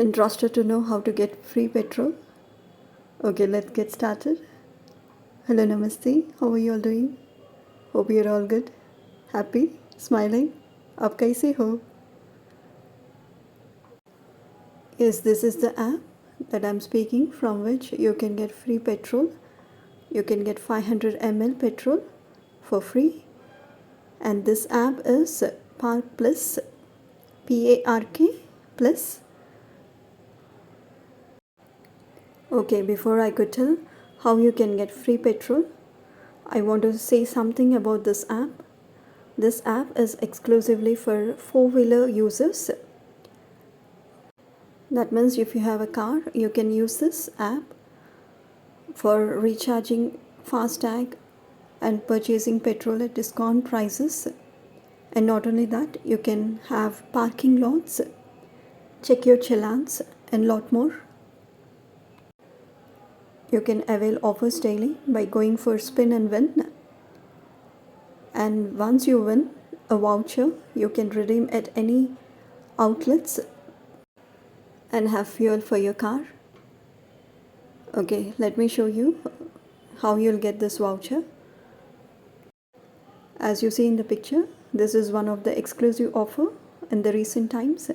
Interested to know how to get free petrol? Okay, let's get started. Hello, namaste. How are you all doing? Hope you're all good, happy, smiling. Aap kaise ho? Yes, this is the app that I'm speaking, from which you can get free petrol. You can get 500 ml petrol for free. And this app is parkplus, PARK plus. Okay, before I could tell how you can get free petrol, I want to say something about this app. This app is exclusively for four-wheeler users. That means if you have a car, you can use this app for recharging FASTag and purchasing petrol at discount prices. And not only that, you can have parking lots, check your challans, and lot more. You can avail offers daily by going for spin and win. And once you win a voucher, you can redeem at any outlets and have fuel for your car. Okay, let me show you how you'll get this voucher. As you see in the picture, this is one of the exclusive offer in the recent times.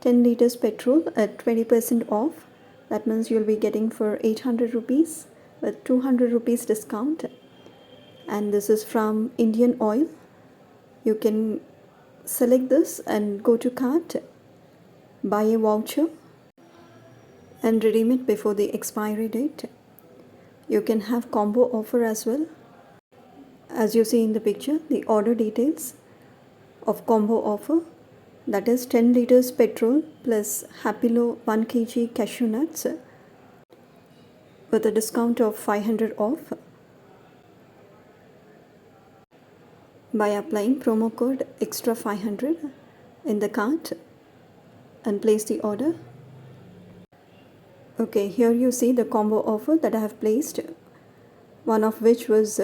10 liters petrol at 20% off. That means you'll be getting for 800 rupees with 200 rupees discount. And this is from Indian Oil. You can select this and go to cart, buy a voucher and redeem it before the expiry date. You can have combo offer as well. As you see in the picture, the order details of combo offer, that is 10 liters petrol plus Happilo 1 kg cashew nuts with a discount of 500 off. By applying promo code extra 500 in the cart and place the order. Okay, here you see the combo offer that I have placed, one of which was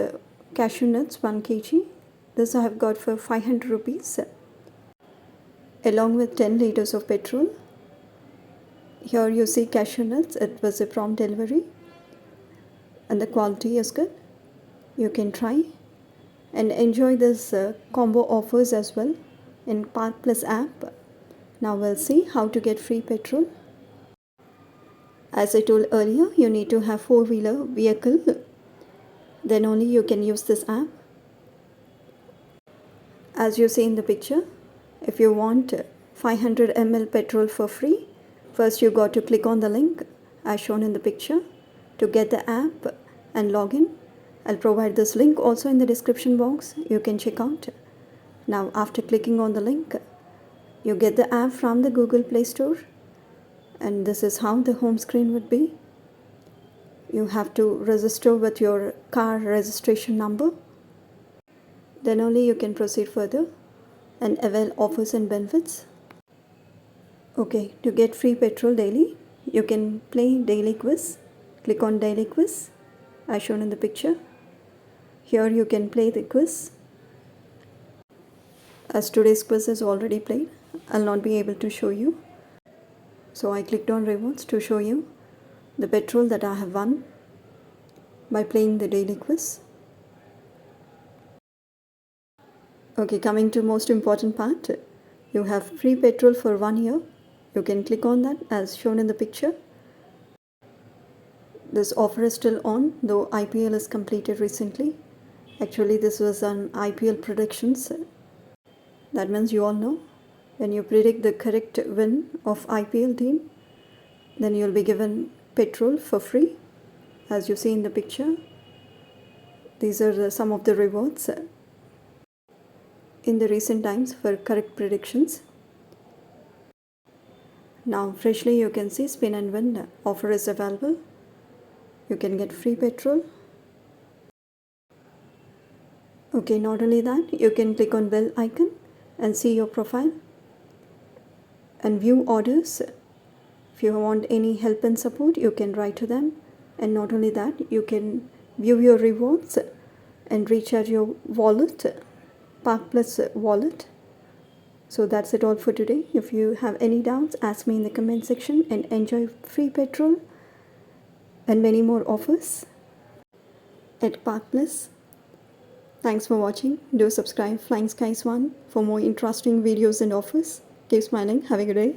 cashew nuts 1 kg. This I have got for 500 rupees along with 10 liters of petrol. Here you see cashew nuts, it was a prompt delivery and the quality is good. You can try and enjoy this combo offers as well in parkplus app. Now we'll see how to get free petrol. As I told earlier, you need to have four-wheeler vehicle, then only you can use this app. As you see in the picture, if you want 500 ml petrol for free, first you got to click on the link as shown in the picture to get the app and log in. I'll provide this link also in the description box. You can check out. Now after clicking on the link, you get the app from the Google Play Store, and this is how the home screen would be. You have to register with your car registration number. Then only you can proceed further and avail offers and benefits. Okay, to get free petrol daily, you can play daily quiz. Click on daily quiz as shown in the picture. Here you can play the quiz. As today's quiz is already played, I'll not be able to show you. So I clicked on rewards to show you the petrol that I have won by playing the daily quiz. Okay, coming to most important part, you have free petrol for 1 year. You can click on that as shown in the picture. This offer is still on, though IPL is completed recently. Actually, this was an IPL predictions. That means you all know, when you predict the correct win of IPL team, then you'll be given petrol for free. As you see in the picture, these are some of the rewards in the recent times for correct predictions. Now freshly you can see spin and win offer is available. You can get free petrol. Okay, not only that, you can click on bell icon and see your profile and view orders. If you want any help and support, you can write to them. And not only that, you can view your rewards and recharge your wallet, parkplus wallet. So that's it all for today. If you have any doubts, ask me in the comment section, and enjoy free petrol and many more offers at parkplus. Thanks for watching. Do subscribe Flying Skies 1 for more interesting videos and offers. Keep smiling. Have a good day.